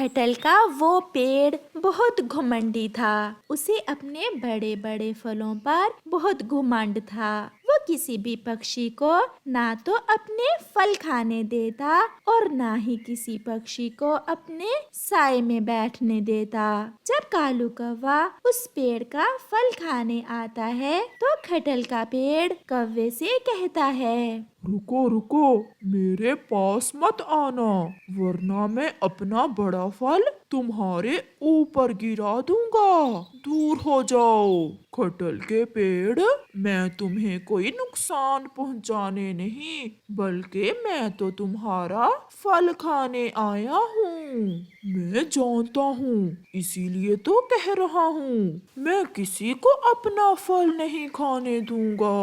کھٹل کا وہ پیڑ بہت گھمنڈی تھا۔ اسے اپنے بڑے بڑے پھلوں پر بہت گھمنڈ تھا۔ وہ کسی بھی پکشی کو نہ تو اپنے پھل کھانے دیتا اور نہ ہی کسی پکشی کو اپنے سائے میں بیٹھنے دیتا۔ جب کالو کوا اس پیڑ کا پھل کھانے آتا ہے تو کھٹل کا پیڑ کوے سے کہتا ہے، رکو رکو، میرے پاس مت آنا ورنہ میں اپنا بڑا پھل تمہارے اوپر گرا دوں گا، دور ہو جاؤ۔ کھٹل کے پیڑ، میں تمہیں کوئی نقصان پہنچانے نہیں بلکہ میں تو تمہارا پھل کھانے آیا ہوں۔ میں جانتا ہوں، اسی لیے تو کہہ رہا ہوں، میں کسی کو اپنا پھل نہیں کھانے دوں گا۔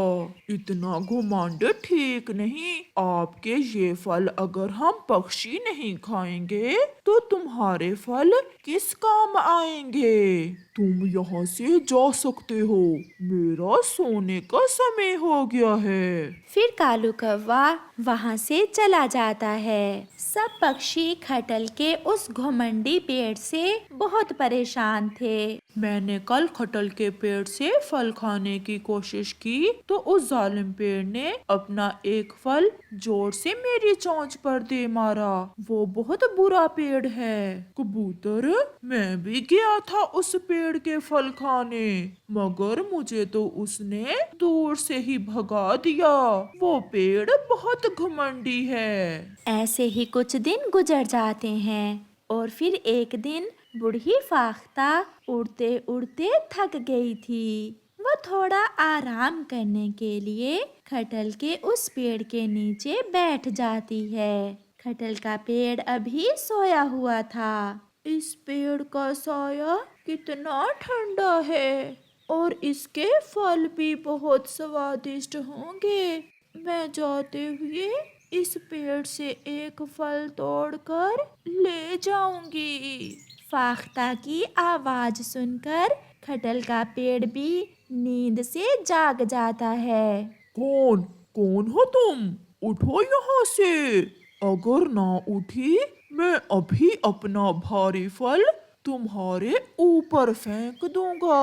اتنا گھمنڈ ٹھیک نہیں۔ آپ کے یہ پھل اگر ہم پکشی نہیں کھائیں گے تو تمہارے پھل کس کام آئیں گے؟ تم یہاں سے جا سکتے ہو، میرا سونے کا سمے ہو گیا ہے۔ پھر کالو کوا وہاں سے چلا جاتا ہے۔ سب پکشی کھٹل کے اس گھمنڈی پیڑ سے بہت پریشان تھے۔ میں نے کل کھٹل کے پیڑ سے پھل کھانے کی کوشش کی تو اس ظالم پیڑ نے اپنا ایک پھل زور سے میری چونچ پر دے مارا۔ وہ بہت برا پیڑ ہے۔ کبوتر، میں بھی گیا تھا اس پیڑ کے پھل کھانے مگر مجھے تو اس نے دور سے ہی بھگا دیا۔ وہ پیڑ بہت گھمنڈی ہے۔ ایسے ہی کچھ دن گزر جاتے ہیں اور پھر ایک دن بوڑھی فاختہ اڑتے اڑتے تھک گئی تھی۔ وہ تھوڑا آرام کرنے کے لیے کھٹل کے اس پیڑ کے نیچے بیٹھ جاتی ہے۔ کھٹل کا پیڑ ابھی سویا ہوا تھا۔ اس پیڑ کا سایہ کتنا ٹھنڈا ہے اور اس کے پھل بھی بہت سوادشٹ ہوں گے۔ میں جاتے ہوئے اس پیڑ سے ایک پھل توڑ کر لے جاؤں گی۔ فاختہ کی آواز سن کر کھٹل کا پیڑ بھی نیند سے جاگ جاتا ہے۔ کون ہو تم؟ اٹھو یہاں سے، اگر نہ اٹھی میں ابھی اپنا بھاری پھل تمہارے اوپر پھینک دوں گا۔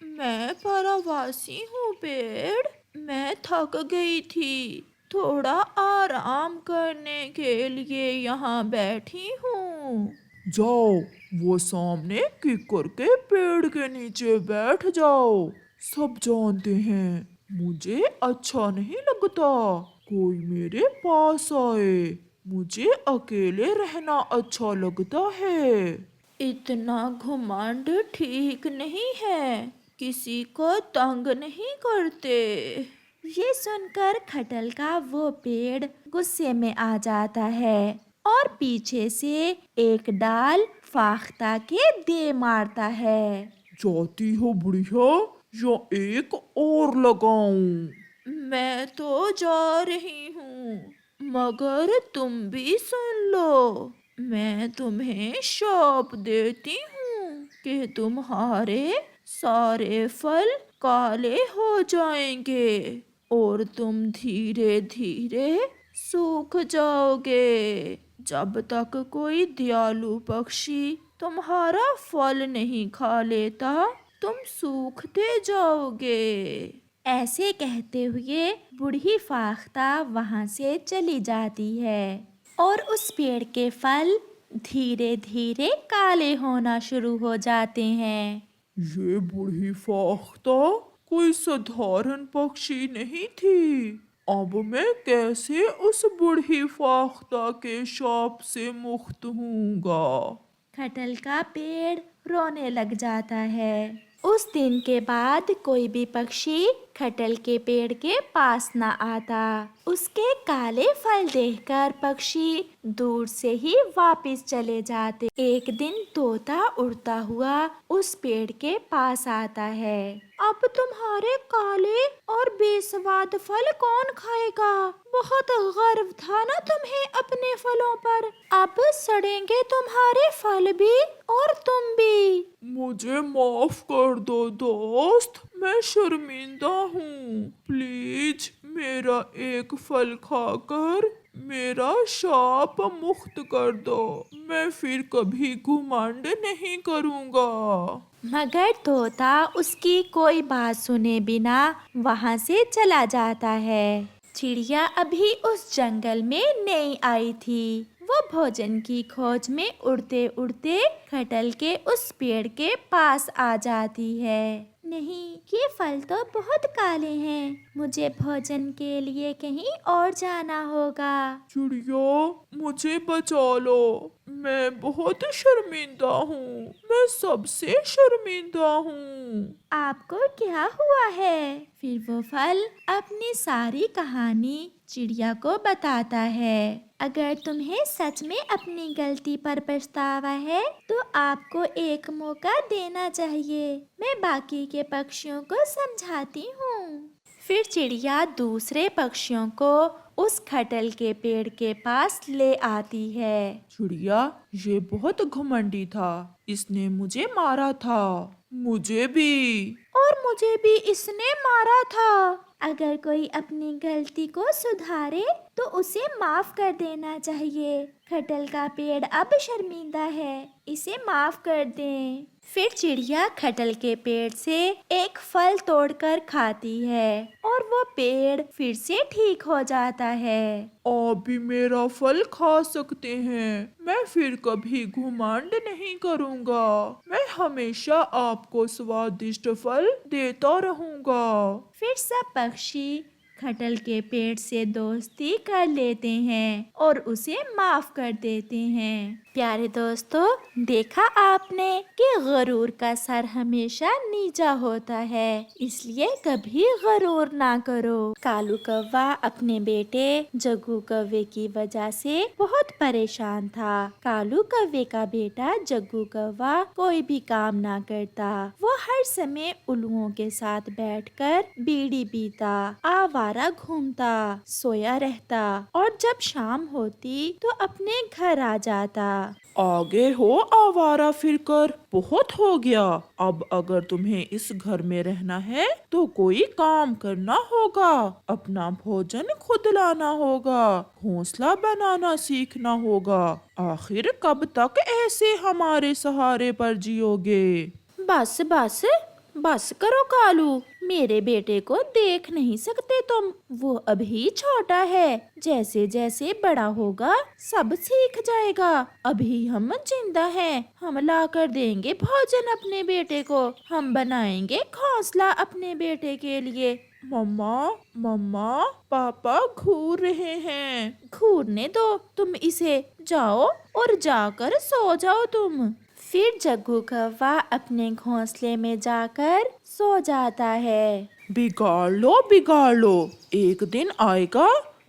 میں پرواسی ہوں پیڑ، میں تھک گئی تھی، تھوڑا آرام کرنے کے لیے یہاں بیٹھی ہوں۔ جاؤ، وہ سامنے ککر کے پیڑ کے نیچے بیٹھ جاؤ۔ سب جانتے ہیں مجھے اچھا نہیں لگتا کوئی میرے پاس آئے، مجھے اکیلے رہنا اچھا لگتا ہے۔ اتنا گھمنڈ ٹھیک نہیں ہے، کسی کو تنگ نہیں کرتے۔ یہ سن کر کھٹل کا وہ پیڑ غصے میں آ جاتا ہے اور پیچھے سے ایک ڈال فاختہ کے دے مارتا ہے۔ جاتی ہو بڑھیا یا ایک اور لگاؤں؟ میں تو جا رہی ہوں مگر تم بھی سن لو، میں تمہیں شاپ دیتی ہوں کہ تمہارے سارے پھل کالے ہو جائیں گے اور تم دھیرے دھیرے سوکھ جاؤ گے۔ جب تک کوئی دیالو پکشی تمہارا پھل نہیں کھا لیتا تم سوکھتے جاؤ گے۔ ایسے کہتے ہوئے بوڑھی فاختہ وہاں سے چلی جاتی ہے اور اس پیڑ کے پھل دھیرے دھیرے کالے ہونا شروع ہو جاتے ہیں۔ یہ بوڑھی فاختہ کوئی سدھارن پکشی نہیں تھی، اب میں کیسے اس بوڑھی فاختہ کے شاپ سے مکت ہوں گا؟ کھٹل کا پیڑ رونے لگ جاتا ہے۔ اس دن کے بعد کوئی بھی پکشی کھٹل کے پیڑ کے پاس نہ آتا۔ اس کے کالے پھل دیکھ کر پکشی دور سے ہی واپس چلے جاتے۔ ایک دن طوطا اڑتا ہوا اس پیڑ کے پاس آتا ہے۔ اب تمہارے کالے اور بے سواد پھل کون کھائے گا؟ بہت غرو تھا نا تمہیں اپنے پھلوں پر، اب سڑیں گے تمہارے پھل بھی اور تم بھی۔ مجھے معاف کر دو دوست، میں شرمندہ ہوں، پلیز میرا ایک پھل کھا کر मेरा शाप मुक्त कर दो, मैं फिर कभी घुमंड नहीं करूँगा। मगर तोता उसकी कोई बात सुने बिना वहां से चला जाता है। चिड़िया अभी उस जंगल में नई आई थी। वो भोजन की खोज में उड़ते उड़ते खटल के उस पेड़ के पास आ जाती है। नहीं, ये फल तो बहुत काले हैं, मुझे भोजन के लिए कहीं और जाना होगा। चिड़िया, मुझे बचा लो, मैं बहुत शर्मिंदा हूँ, मैं सबसे शर्मिंदा हूँ। आपको क्या हुआ है? फिर वो फल अपनी सारी कहानी चिड़िया को बताता है। अगर तुम्हें सच में अपनी गलती पर पछतावा है तो आपको एक मौका देना चाहिए। मैं बाकी के पक्षियों को समझाती हूँ। फिर चिड़िया दूसरे पक्षियों को उस खटल के पेड़ के पास ले आती है। चिड़िया, ये बहुत घमंडी था, इसने मुझे मारा था। मुझे भी। और मुझे भी इसने मारा था। अगर कोई अपनी गलती को सुधारे तो उसे माफ कर देना चाहिए। खटल का पेड़ अब शर्मिंदा है, इसे माफ कर दें। फिर चिड़िया खटल के पेड़ से एक फल तोड़कर खाती है और वो पेड़ फिर से ठीक हो जाता है। आप भी मेरा फल खा सकते हैं, मैं फिर कभी घुमंड नहीं करूँगा, मैं हमेशा आपको स्वादिष्ट फल देता रहूँगा। फिर सब पक्षी खटल के पेड़ से दोस्ती कर लेते हैं और उसे माफ कर देते हैं। प्यारे दोस्तों, देखा आपने कि गरूर का सर हमेशा नीचा होता है, इसलिए कभी गरूर ना करो। कालू कौवा अपने बेटे जग्गू कौवे की वजह से बहुत परेशान था। कालू कौवे का बेटा जग्गू कौवा कोई भी काम ना करता। वो हर समय उल्लुओं के साथ बैठकर बीड़ी पीता, आवारा घूमता, सोया रहता और जब शाम होती तो अपने घर आ जाता। आगे हो आवारा फिरकर, बहुत हो गया। अब अगर तुम्हें इस घर में रहना है तो कोई काम करना होगा, अपना भोजन खुद लाना होगा, घोंसला बनाना सीखना होगा। आखिर कब तक ऐसे हमारे सहारे पर जियोगे? बस बस बस करो कालू, मेरे बेटे को देख नहीं सकते तुम, वो अभी छोटा है, जैसे जैसे बड़ा होगा सब सीख जाएगा। अभी हम जिंदा हैं, हम ला कर देंगे भोजन अपने बेटे को, हम बनाएंगे घोंसला अपने बेटे के लिए। मम्मा, मम्मा, पापा घूर रहे हैं। घूरने दो तुम इसे, जाओ और जाकर सो जाओ तुम। फिर जग्गू कौवा अपने घोंसले में जाकर सो जाता है। बिगाड़ लो, एक दिन आएगा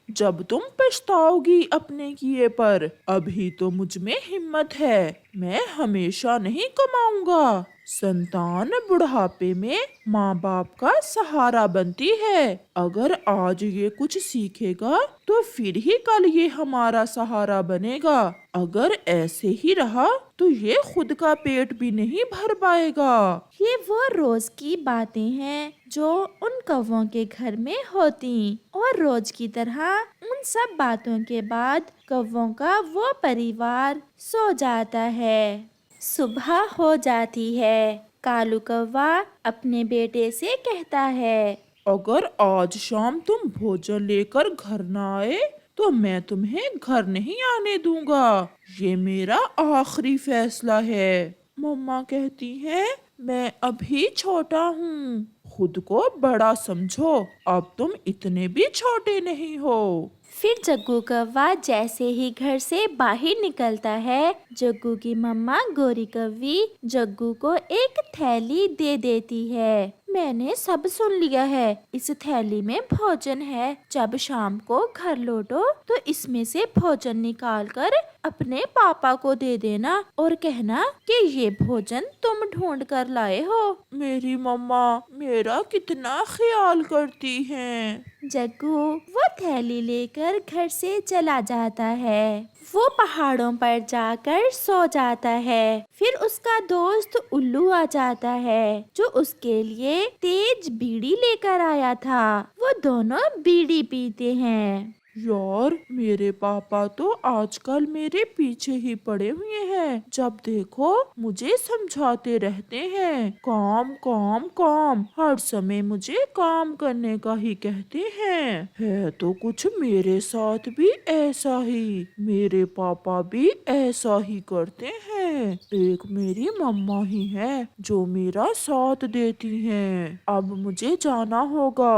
जब तुम पछताओगी अपने किए पर। अभी तो मुझ में हिम्मत है, मैं हमेशा नहीं कमाऊंगा। संतान बुढ़ापे में माँ बाप का सहारा बनती है। अगर आज ये कुछ सीखेगा तो फिर ही कल ये हमारा सहारा बनेगा। अगर ऐसे ही रहा तो ये खुद का पेट भी नहीं भर पाएगा। ये वो रोज की बातें हैं जो उन कौवों के घर में होती, और रोज की तरह उन सब बातों के बाद कौवों का वो परिवार सो जाता है। सुबह हो जाती है। कालू कौवा अपने बेटे से कहता है, अगर आज शाम तुम भोजन लेकर घर न आए तो मैं तुम्हें घर नहीं आने दूंगा। ये मेरा आखिरी फैसला है। मम्मा कहती हैं, मैं अभी छोटा हूँ, खुद को बड़ा समझो, अब तुम इतने भी छोटे नहीं हो। फिर जग्गू कौवा जैसे ही घर से बाहर निकलता है, जग्गू की मम्मा गोरी कौवी जग्गू को एक थैली दे देती है। मैंने सब सुन लिया है, इस थैली में भोजन है, जब शाम को घर लौटो तो इसमें से भोजन निकाल कर अपने पापा को दे देना और कहना कि ये भोजन तुम ढूंढ कर लाए हो। मेरी मम्मा मेरा कितना ख्याल करती हैं। जग्गू वो थैली लेकर घर से चला जाता है। वो पहाड़ों पर जाकर सो जाता है। फिर उसका दोस्त उल्लू आ जाता है जो उसके लिए तेज बीड़ी लेकर आया था। वो दोनों बीड़ी पीते हैं। यार मेरे पापा तो आजकल मेरे पीछे ही पड़े हुए हैं। जब देखो मुझे समझाते रहते हैं, काम काम काम, हर समय मुझे काम करने का ही कहते हैं। है तो कुछ मेरे साथ भी ऐसा ही, मेरे पापा भी ऐसा ही करते हैं। एक मेरी मम्मा ही है जो मेरा साथ देती हैं। अब मुझे जाना होगा।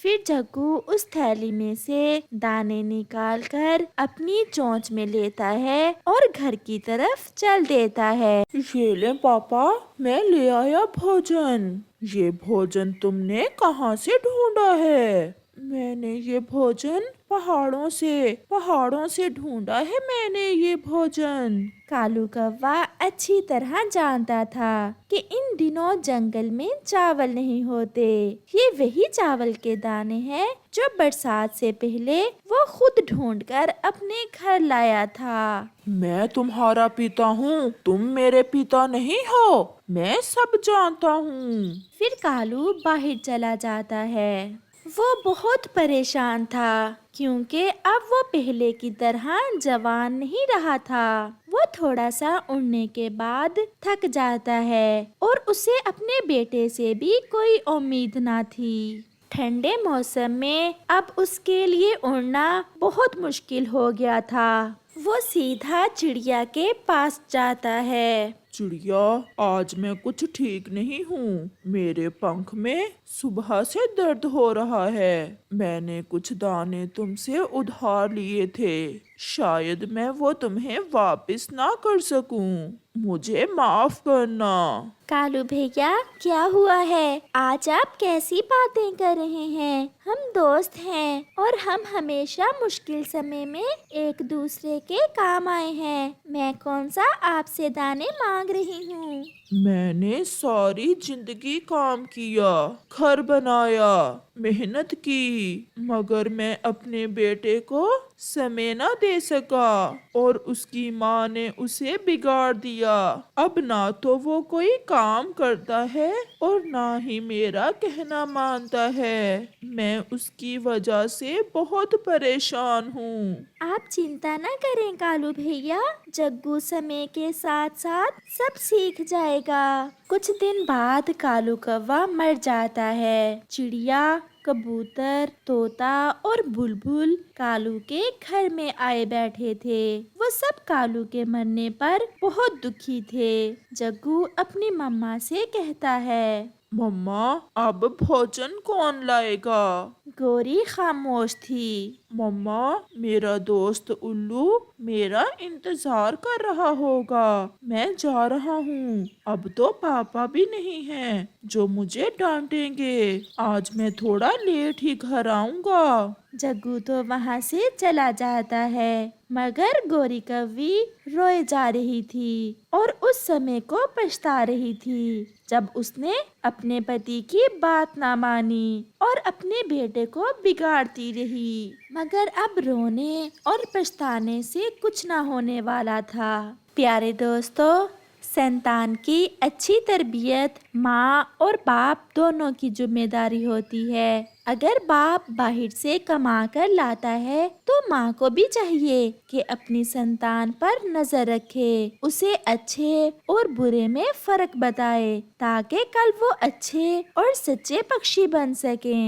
फिर जग्गू उस थैली में से दाने निकाल कर अपनी चोंच में लेता है और घर की तरफ चल देता है। ये ले पापा, मैं ले आया भोजन। ये भोजन तुमने कहाँ से ढूंढा है? मैंने ये भोजन पहाड़ों से ढूंढा है मैंने ये भोजन। कालू कौवा अच्छी तरह जानता था कि इन दिनों जंगल में चावल नहीं होते। ये वही चावल के दाने हैं जो बरसात से पहले वो खुद ढूंढकर अपने घर लाया था। मैं तुम्हारा पिता हूँ, तुम मेरे पिता नहीं हो, मैं सब जानता हूँ। फिर कालू बाहर चला जाता है। वो बहुत परेशान था क्योंकि अब वो पहले की तरह जवान नहीं रहा था। वो थोड़ा सा उड़ने के बाद थक जाता है और उसे अपने बेटे से भी कोई उम्मीद ना थी। ठंडे मौसम में अब उसके लिए उड़ना बहुत मुश्किल हो गया था। वो सीधा चिड़िया के पास जाता है। चिड़िया, आज मैं कुछ ठीक नहीं हूँ। मेरे पंख में सुबह से दर्द हो रहा है। मैंने कुछ दाने तुमसे उधार लिए थे, शायद मैं वो तुम्हें वापस ना कर सकूं। मुझे माफ करना। कालू भैया, क्या हुआ है? आज आप कैसी बातें कर रहे हैं? हम दोस्त हैं और हम हमेशा मुश्किल समय में एक दूसरे के काम आए हैं। मैं कौन सा आपसे दाने मांग रही हूँ। मैंने सारी जिंदगी काम किया, घर बनाया, मेहनत की, मगर मैं अपने बेटे को समय न दे सका और उसकी माँ ने उसे बिगाड़ दिया। अब ना तो वो कोई काम करता है और ना ही मेरा कहना मानता है। मैं उसकी वजह से बहुत परेशान हूँ। आप चिंता न करें कालू भैया, जग्गू समय के साथ साथ सब सीख जाएगा। कुछ दिन बाद कालू कौवा मर जाता है। चिड़िया, कबूतर, तोता और बुलबुल कालू के घर में आए बैठे थे। वो सब कालू के मरने पर बहुत दुखी थे। जग्गू अपनी मम्मा से कहता है, मम्मा, अब भोजन कौन लाएगा? गोरी खामोश थी। मम्मा, मेरा दोस्त उल्लू मेरा इंतजार कर रहा होगा। मैं जा रहा हूँ। अब तो पापा भी नहीं हैं जो मुझे डांटेंगे। आज मैं थोड़ा लेट ही घर आऊँगा। जग्गू तो वहाँ से चला जाता है, मगर गोरी कौवी रोए जा रही थी और उस समय को पछता रही थी जब उसने अपने पति की बात ना मानी और अपने बेटे को बिगाड़ती रही। मगर अब रोने और पछताने से कुछ ना होने वाला था। प्यारे दोस्तों, संतान की अच्छी तरबियत माँ और बाप दोनों की जिम्मेदारी होती है। अगर बाप बाहर से कमा कर लाता है तो माँ को भी चाहिए कि अपनी संतान पर नजर रखे, उसे अच्छे और बुरे में फर्क बताए ताकि कल वो अच्छे और सच्चे पक्षी बन सकें।